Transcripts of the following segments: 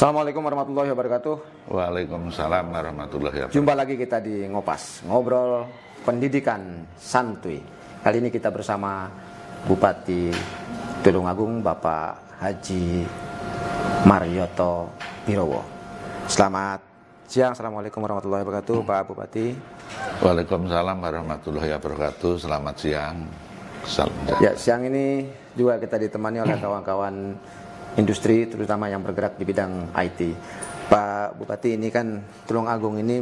Assalamualaikum warahmatullahi wabarakatuh. Waalaikumsalam warahmatullahi wabarakatuh. Jumpa lagi kita di Ngopas, ngobrol pendidikan santuy. Kali ini kita bersama Bupati Tulungagung, Bapak Haji Marioto Pirowo. Selamat siang, Assalamualaikum warahmatullahi wabarakatuh, Pak Bupati. Waalaikumsalam warahmatullahi wabarakatuh. Selamat siang. Salam sejahtera. Ya, siang ini juga kita ditemani oleh kawan-kawan industri, terutama yang bergerak di bidang IT. Pak Bupati, ini kan Tulungagung ini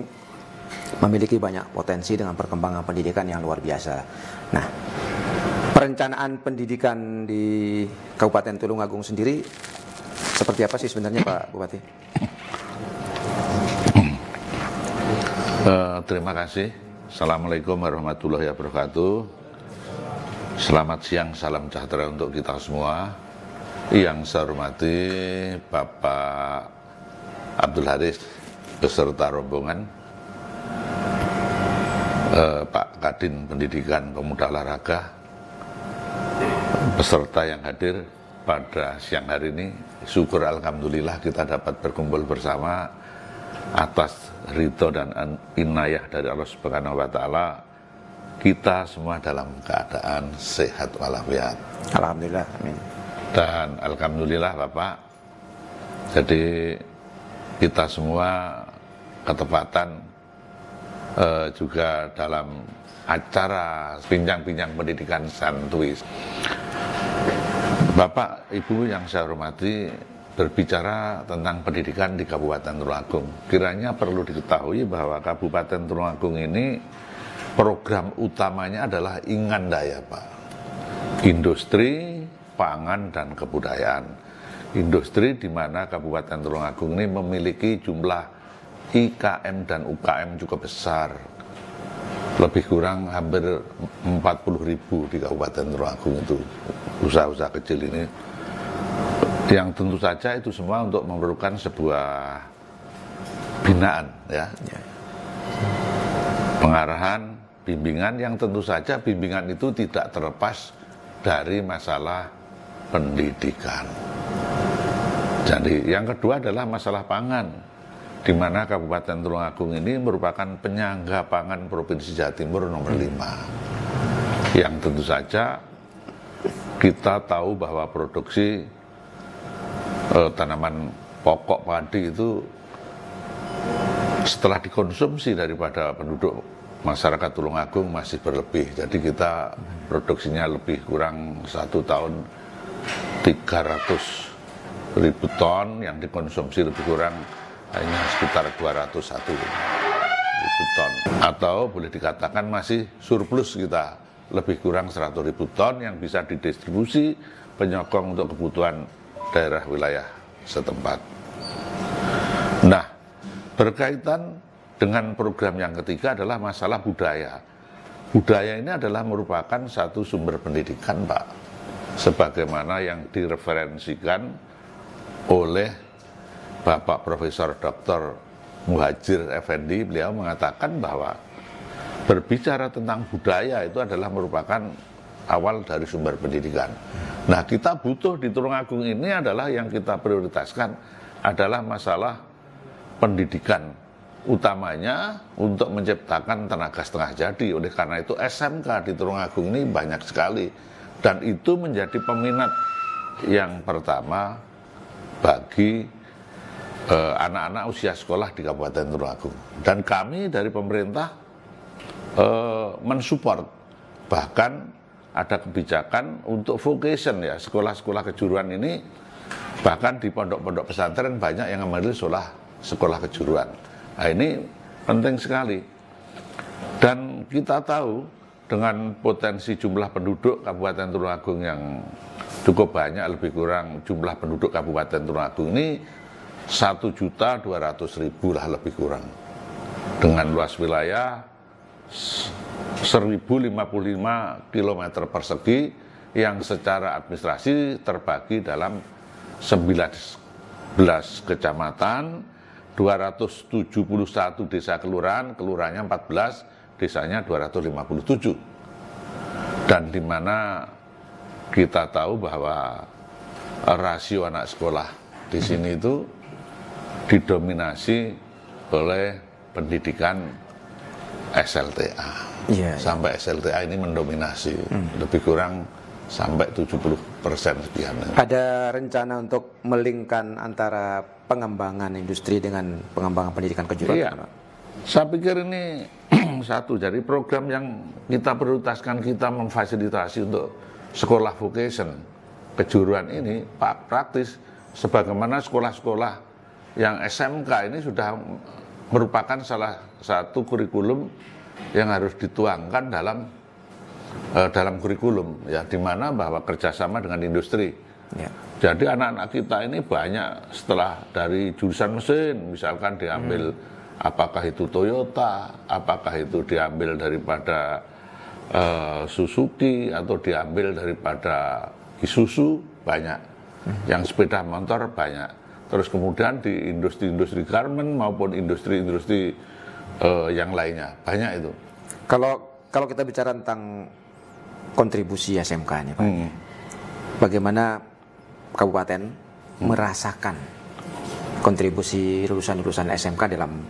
memiliki banyak potensi dengan perkembangan pendidikan yang luar biasa. Nah, perencanaan pendidikan di Kabupaten Tulungagung sendiri seperti apa sih sebenarnya, Pak Bupati? Terima kasih. Assalamualaikum warahmatullahi wabarakatuh. Selamat siang, salam sejahtera untuk kita semua. Yang saya hormati Bapak Abdul Haris beserta rombongan, Pak Kadin Pendidikan Pemuda Olahraga, peserta yang hadir pada siang hari ini. Syukur alhamdulillah kita dapat berkumpul bersama atas ridho dan inayah dari Allah Subhanahu wa taala. Kita semua dalam keadaan sehat walafiat. Alhamdulillah, amin. Dan alhamdulillah Bapak, jadi kita semua ketepatan juga dalam acara bincang-bincang pendidikan santuy. Bapak, Ibu yang saya hormati, berbicara tentang pendidikan di Kabupaten Tulungagung. Kiranya perlu diketahui bahwa Kabupaten Tulungagung ini program utamanya adalah Ingandaya, Pak. Industri, pangan, dan kebudayaan. Industri di mana Kabupaten Tulungagung ini memiliki jumlah IKM dan UKM cukup besar. Lebih kurang hampir 40.000 di Kabupaten Tulungagung itu usaha-usaha kecil ini. Yang tentu saja itu semua untuk memerlukan sebuah binaan, ya. Pengarahan, bimbingan yang tentu saja bimbingan itu tidak terlepas dari masalah pendidikan. Jadi yang kedua adalah masalah pangan, di mana Kabupaten Tulungagung ini merupakan penyangga pangan Provinsi Jawa Timur nomor 5. Yang tentu saja kita tahu bahwa produksi tanaman pokok padi itu setelah dikonsumsi daripada penduduk masyarakat Tulungagung masih berlebih. Jadi kita produksinya lebih kurang 1 tahun 300.000 ton, yang dikonsumsi lebih kurang hanya sekitar 201.000 ton. Atau boleh dikatakan masih surplus kita, lebih kurang 100.000 ton yang bisa didistribusi penyokong untuk kebutuhan daerah wilayah setempat. Nah, berkaitan dengan program yang ketiga adalah masalah budaya. Budaya ini adalah merupakan satu sumber pendidikan, Pak. Sebagaimana yang direferensikan oleh Bapak Profesor Dr. Muhajir Effendi, beliau mengatakan bahwa berbicara tentang budaya itu adalah merupakan awal dari sumber pendidikan. Nah, kita butuh di Tulungagung ini adalah yang kita prioritaskan adalah masalah pendidikan, utamanya untuk menciptakan tenaga setengah jadi. Oleh karena itu SMK di Tulungagung ini banyak sekali, dan itu menjadi peminat yang pertama bagi anak-anak usia sekolah di Kabupaten Tulungagung. Dan kami dari pemerintah mensupport, bahkan ada kebijakan untuk vocation, ya, sekolah-sekolah kejuruan ini. Bahkan di pondok-pondok pesantren banyak yang mengambil sekolah kejuruan. Nah, ini penting sekali. Dan kita tahu dengan potensi jumlah penduduk Kabupaten Tulungagung yang cukup banyak, lebih kurang jumlah penduduk Kabupaten Tulungagung ini 1.200.000 lah lebih kurang. Dengan luas wilayah 1055 km persegi yang secara administrasi terbagi dalam 19 kecamatan, 271 desa kelurahan, kelurahannya 14, desanya 257. Dan di mana kita tahu bahwa rasio anak sekolah di sini itu didominasi oleh pendidikan SLTA. Sampai SLTA ini mendominasi, lebih kurang sampai 70% sekian. Ada rencana untuk melingkan antara pengembangan industri dengan pengembangan pendidikan kejuruan? Iya, saya pikir ini satu dari program yang kita prioritaskan, kita memfasilitasi untuk sekolah vocation kejuruan ini praktis, sebagaimana sekolah-sekolah yang SMK ini sudah merupakan salah satu kurikulum yang harus dituangkan dalam kurikulum, ya, di mana bahwa kerjasama dengan industri. Ya. Jadi anak-anak kita ini banyak setelah dari jurusan mesin, misalkan diambil apakah itu Toyota, apakah itu diambil daripada Suzuki atau diambil daripada Isuzu, banyak. Yang sepeda motor banyak. Terus kemudian di industri-industri garment maupun industri-industri yang lainnya, banyak itu. Kalau kita bicara tentang kontribusi SMK ini, Pak, bagaimana kabupaten merasakan kontribusi lulusan-lulusan SMK dalam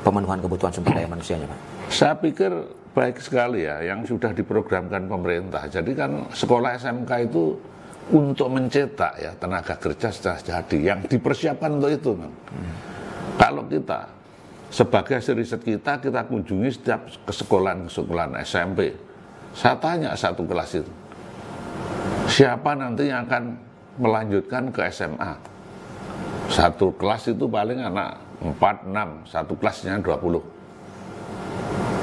pemenuhan kebutuhan sumber daya manusianya, Pak? Saya pikir baik sekali ya, yang sudah diprogramkan pemerintah. Jadi kan sekolah SMK itu untuk mencetak ya tenaga kerja secara jadi, yang dipersiapkan untuk itu. Kalau kita sebagai hasil riset kita kunjungi setiap sekolahan SMP. Saya tanya satu kelas itu, siapa nanti yang akan melanjutkan ke SMA? Satu kelas itu paling anak 4, 6, satu kelasnya 20.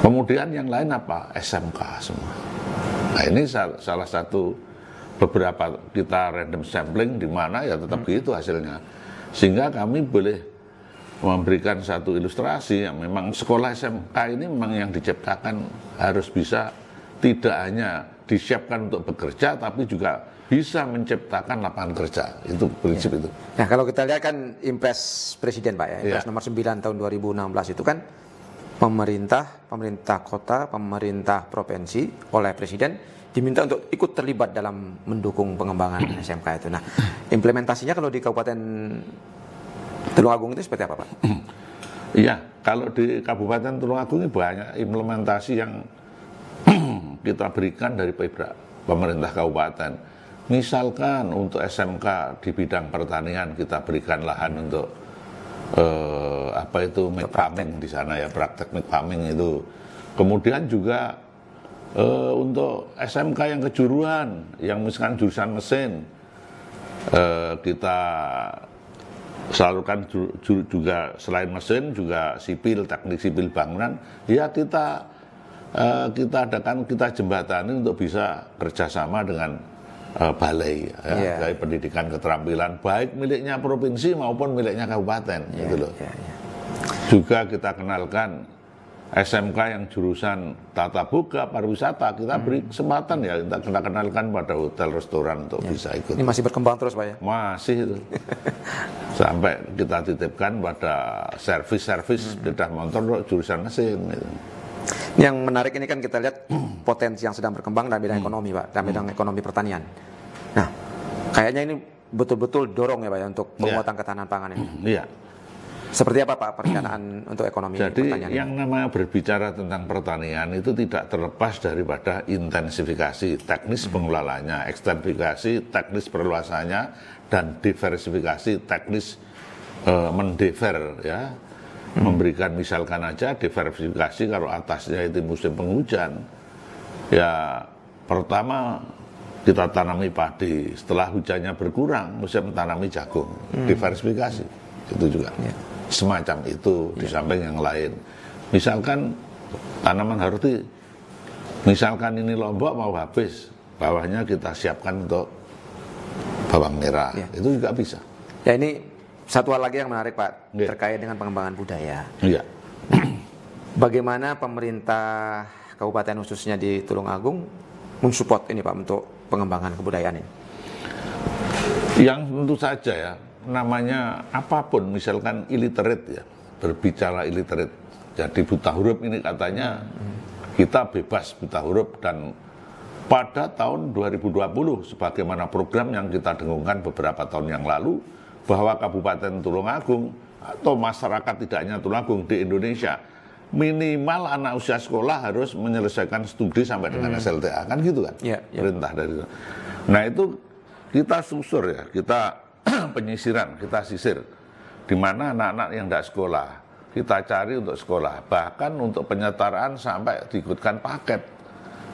Kemudian yang lain apa? SMK semua. Nah ini salah satu beberapa kita random sampling di mana ya tetap gitu hasilnya. Sehingga kami boleh memberikan satu ilustrasi yang memang sekolah SMK ini memang yang diciptakan harus bisa tidak hanya disiapkan untuk bekerja, tapi juga bisa menciptakan lapangan kerja. Itu prinsip itu. Nah kalau kita lihat kan Impres Presiden, Pak, ya, Impres nomor 9 tahun 2016 itu kan pemerintah kota, pemerintah provinsi oleh Presiden diminta untuk ikut terlibat dalam mendukung pengembangan SMK itu. Nah implementasinya kalau di Kabupaten Tulungagung itu seperti apa, Pak? Iya, kalau di Kabupaten Tulungagung ini banyak implementasi yang kita berikan dari pemerintah kabupaten. Misalkan untuk SMK di bidang pertanian kita berikan lahan untuk milk farming di sana ya, praktek milk farming itu. Kemudian juga untuk SMK yang kejuruan, yang misalkan jurusan mesin, kita salurkan juga selain mesin juga sipil, teknik sipil bangunan. Ya kita jembatani untuk bisa kerjasama dengan balai dari pendidikan keterampilan baik miliknya provinsi maupun miliknya kabupaten, gitu loh. Juga kita kenalkan SMK yang jurusan tata boga pariwisata, kita beri kesempatan ya, kita kenalkan pada hotel restoran untuk bisa ikut. Ini masih berkembang terus, Pak, ya? Masih itu. Sampai kita titipkan pada servis sepeda motor jurusan mesin gitu. Yang menarik ini kan kita lihat potensi yang sedang berkembang dalam bidang ekonomi, Pak, dalam bidang ekonomi pertanian. Nah, kayaknya ini betul-betul dorong ya, Pak, ya, untuk penguatan ketahanan pangan ini. Iya. Seperti apa, Pak, perencanaan untuk ekonomi pertanian? Jadi yang namanya berbicara tentang pertanian itu tidak terlepas daripada intensifikasi teknis pengelolaannya, ekstensifikasi teknis perluasannya, dan diversifikasi teknis mendever ya. Memberikan misalkan aja diversifikasi kalau atasnya itu musim penghujan. Ya pertama kita tanami padi, setelah hujannya berkurang musim tanami jagung, diversifikasi. Itu juga. Semacam itu di samping yang lain. Misalkan tanaman harti, misalkan ini Lombok mau habis, bawahnya kita siapkan untuk bawang merah, itu juga bisa. Ya ini satu hal lagi yang menarik, Pak, terkait dengan pengembangan budaya. Iya. Bagaimana pemerintah kabupaten khususnya di Tulungagung mensupport ini, Pak, untuk pengembangan kebudayaan ini? Yang tentu saja ya, namanya apapun, misalkan illiterate ya, berbicara illiterate, jadi buta huruf ini katanya kita bebas buta huruf, dan pada tahun 2020 sebagaimana program yang kita dengungkan beberapa tahun yang lalu bahwa Kabupaten Tulungagung atau masyarakat tidak hanya Tulungagung di Indonesia, minimal anak usia sekolah harus menyelesaikan studi sampai dengan SLTA, kan gitu kan? Perintah dari itu. Nah itu kita susur ya, kita penyisiran, kita sisir, di mana anak-anak yang tidak sekolah, kita cari untuk sekolah, bahkan untuk penyetaraan sampai diikutkan paket.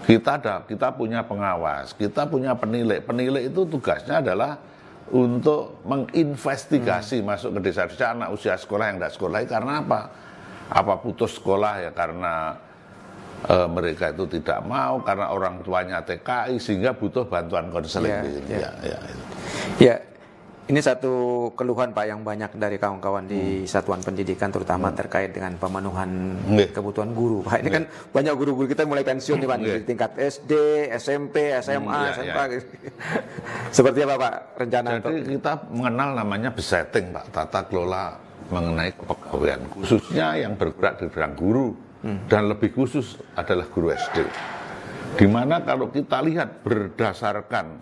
Kita punya pengawas, kita punya penilai. Penilai itu tugasnya adalah untuk menginvestigasi masuk ke desa-desa anak usia sekolah yang tidak sekolah. Karena apa? Apa putus sekolah ya karena mereka itu tidak mau, karena orang tuanya TKI sehingga butuh bantuan konseling. Ya, ini satu keluhan Pak yang banyak dari kawan-kawan di satuan pendidikan, terutama terkait dengan pemenuhan kebutuhan guru. Pak, ini kan banyak guru-guru kita mulai pensiun nih Pak, di tingkat SD, SMP, SMA, SMA. Gitu. Seperti apa Pak rencana? Jadi kita mengenal namanya besetting Pak, tata kelola mengenai kepegawaian, khususnya yang bergerak di bidang guru, dan lebih khusus adalah guru SD. Dimana kalau kita lihat berdasarkan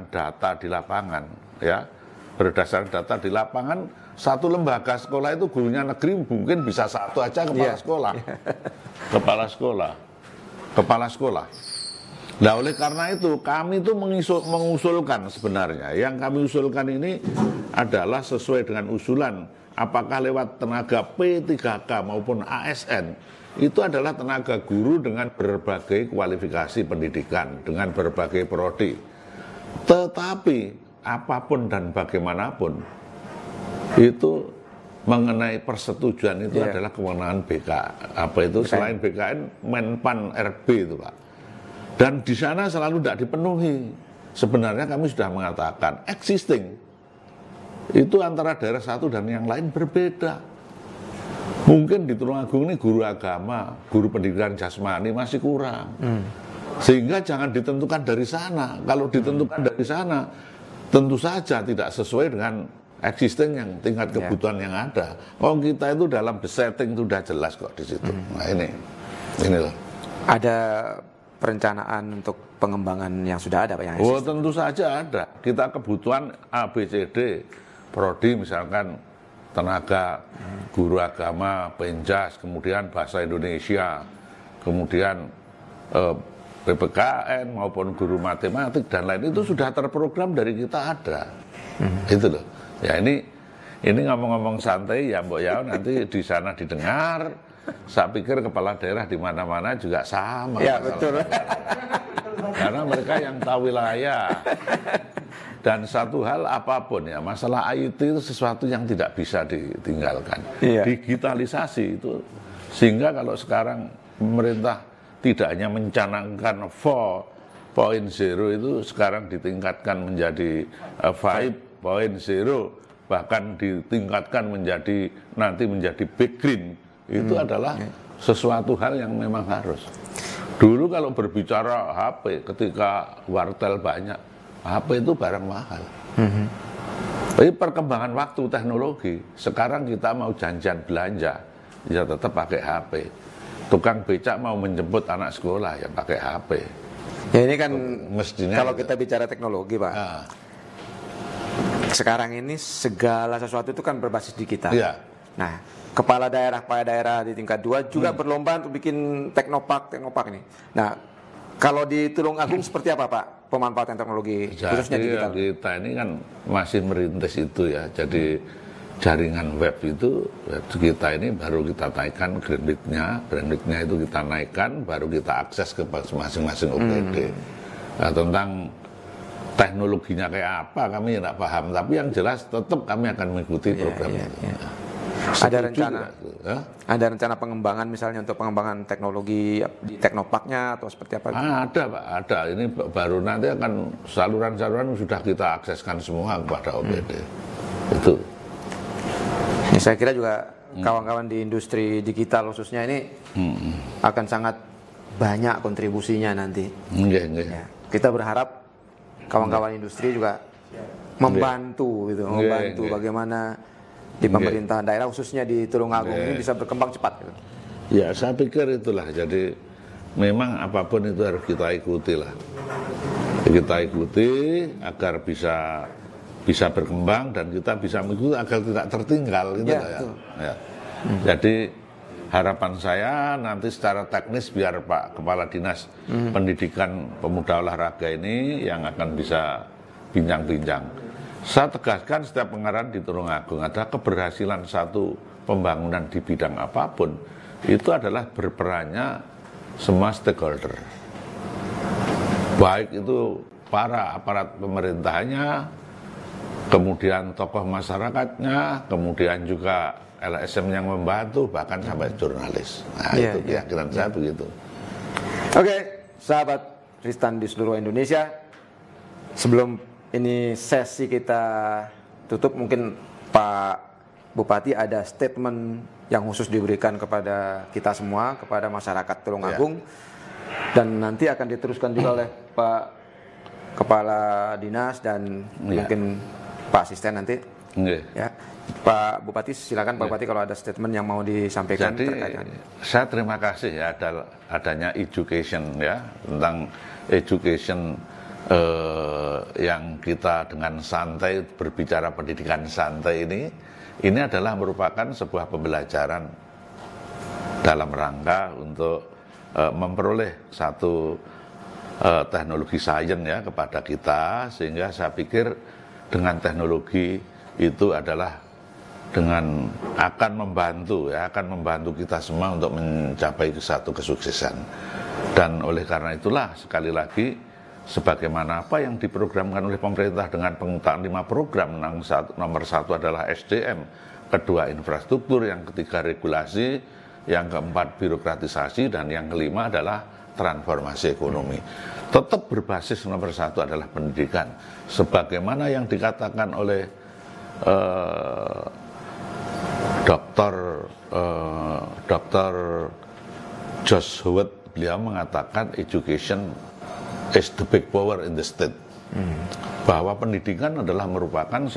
data di lapangan, berdasarkan data di lapangan, satu lembaga sekolah itu gurunya negeri mungkin bisa satu aja kepala sekolah. Nah oleh karena itu kami itu mengusulkan sebenarnya, yang kami usulkan ini adalah sesuai dengan usulan apakah lewat tenaga P3K maupun ASN, itu adalah tenaga guru dengan berbagai kualifikasi pendidikan, dengan berbagai prodi. Tetapi apapun dan bagaimanapun, itu mengenai persetujuan itu adalah kewenangan BK. Apa itu selain BKN, Menpan RB itu Pak. Dan di sana selalu tidak dipenuhi. Sebenarnya kami sudah mengatakan existing itu antara daerah satu dan yang lain berbeda. Mungkin di Tulungagung ini guru agama, guru pendidikan jasmani masih kurang. Sehingga jangan ditentukan dari sana. Kalau ditentukan dari sana, tentu saja tidak sesuai dengan existing yang tingkat kebutuhan yang ada. Oh kita itu dalam besetting itu sudah jelas kok di situ. Nah ini loh. Ada perencanaan untuk pengembangan yang sudah ada Pak yang existing? Oh tentu saja ada. Kita kebutuhan ABCD, prodi misalkan tenaga guru agama, penjas, kemudian bahasa Indonesia, kemudian PPKN maupun guru matematik dan lain itu sudah terprogram dari kita ada. Itu loh. Ya ini ngomong-ngomong santai ya Mbok Yao, nanti di sana didengar. Saya pikir kepala daerah di mana-mana juga sama. Ya betul. Karena mereka yang tahu wilayah. Dan satu hal apapun ya, masalah IT itu sesuatu yang tidak bisa ditinggalkan. Digitalisasi itu, sehingga kalau sekarang pemerintah tidak hanya mencanangkan 4.0 itu sekarang ditingkatkan menjadi 5.0, bahkan ditingkatkan menjadi nanti menjadi big green. Itu adalah sesuatu hal yang memang harus. Dulu kalau berbicara HP ketika wartel banyak, HP itu barang mahal. Tapi perkembangan waktu teknologi, sekarang kita mau janjian belanja, ya tetap pakai HP. Tukang becak mau menjemput anak sekolah, ya pakai HP. Ya ini kan mestinya kalau kita bicara teknologi Pak, sekarang ini segala sesuatu itu kan berbasis digital. Nah, kepala daerah di tingkat 2 juga berlomba untuk bikin teknopark ini. Nah, kalau di Tulungagung seperti apa Pak pemanfaatan teknologi khususnya digital? Kita ini kan masih merintis itu ya. Jadi jaringan web kita ini baru kita naikkan brandingnya itu kita naikkan, baru kita akses ke masing-masing OPD. Nah, tentang teknologinya kayak apa kami tidak paham, tapi yang jelas tetap kami akan mengikuti program itu. Ada rencana pengembangan misalnya untuk pengembangan teknologi di teknoparknya atau seperti apa? Ada Pak, ada. Ini baru nanti akan saluran-saluran sudah kita akseskan semua kepada OPD. Itu. Ya, saya kira juga kawan-kawan di industri digital khususnya ini akan sangat banyak kontribusinya nanti. Ya, kita berharap kawan-kawan industri juga membantu bagaimana di pemerintahan daerah khususnya di Tulungagung ini bisa berkembang cepat gitu. Ya saya pikir itulah, jadi memang apapun itu harus kita ikuti lah. Kita ikuti agar bisa bisa berkembang dan kita bisa mengikuti agar tidak tertinggal gitu Ya, ya. betul. Ya. Jadi harapan saya nanti secara teknis biar Pak Kepala Dinas Pendidikan Pemuda Olahraga ini yang akan bisa bincang-bincang. Saya tegaskan setiap pengarahan di Tulungagung ada keberhasilan satu pembangunan di bidang apapun itu adalah berperannya semua stakeholder. Baik itu para aparat pemerintahnya, kemudian tokoh masyarakatnya, kemudian juga LSM yang membantu, bahkan sampai jurnalis. Nah, Ya, itu ya, keyakinan saya begitu. Oke, sahabat Tristan di seluruh Indonesia, sebelum ini sesi kita tutup, mungkin Pak Bupati ada statement yang khusus diberikan kepada kita semua, kepada masyarakat Tulungagung, dan nanti akan diteruskan juga oleh Pak Kepala Dinas dan mungkin Pak Asisten nanti. Ya, Pak Bupati silakan Pak Bupati kalau ada statement yang mau disampaikan. Jadi terkait dengan saya terima kasih ya adanya education ya, tentang education yang kita dengan santai berbicara pendidikan santai ini adalah merupakan sebuah pembelajaran dalam rangka untuk memperoleh satu teknologi sains ya kepada kita, sehingga saya pikir dengan teknologi itu adalah dengan akan membantu kita semua untuk mencapai satu kesuksesan. Dan oleh karena itulah sekali lagi sebagaimana apa yang diprogramkan oleh pemerintah dengan pengutaan 5 program, nomor 1 adalah SDM, kedua infrastruktur, yang ketiga regulasi, yang keempat birokratisasi, dan yang kelima adalah transformasi ekonomi. Tetap berbasis nomor 1 adalah pendidikan, sebagaimana yang dikatakan oleh Dr. Josh Howard. Beliau mengatakan education is the big power in the state. Bahwa pendidikan adalah merupakan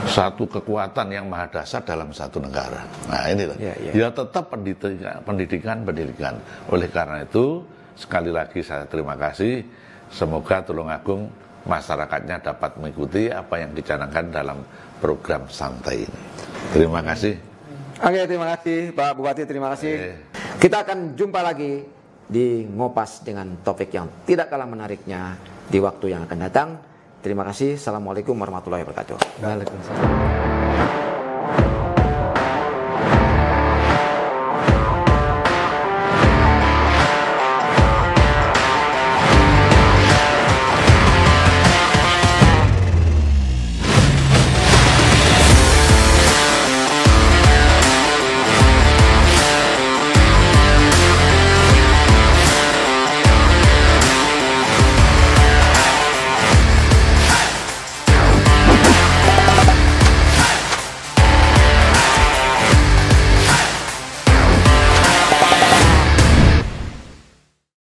satu kekuatan yang maha dasar dalam satu negara. Nah ini ya tetap pendidikan. Oleh karena itu sekali lagi saya terima kasih. Semoga Tulungagung masyarakatnya dapat mengikuti apa yang dicanangkan dalam program santai ini. Terima kasih. Oke, terima kasih Pak Bupati, terima kasih. Kita akan jumpa lagi di Ngopas dengan topik yang tidak kalah menariknya di waktu yang akan datang. Terima kasih. Assalamualaikum warahmatullahi wabarakatuh. Waalaikumsalam.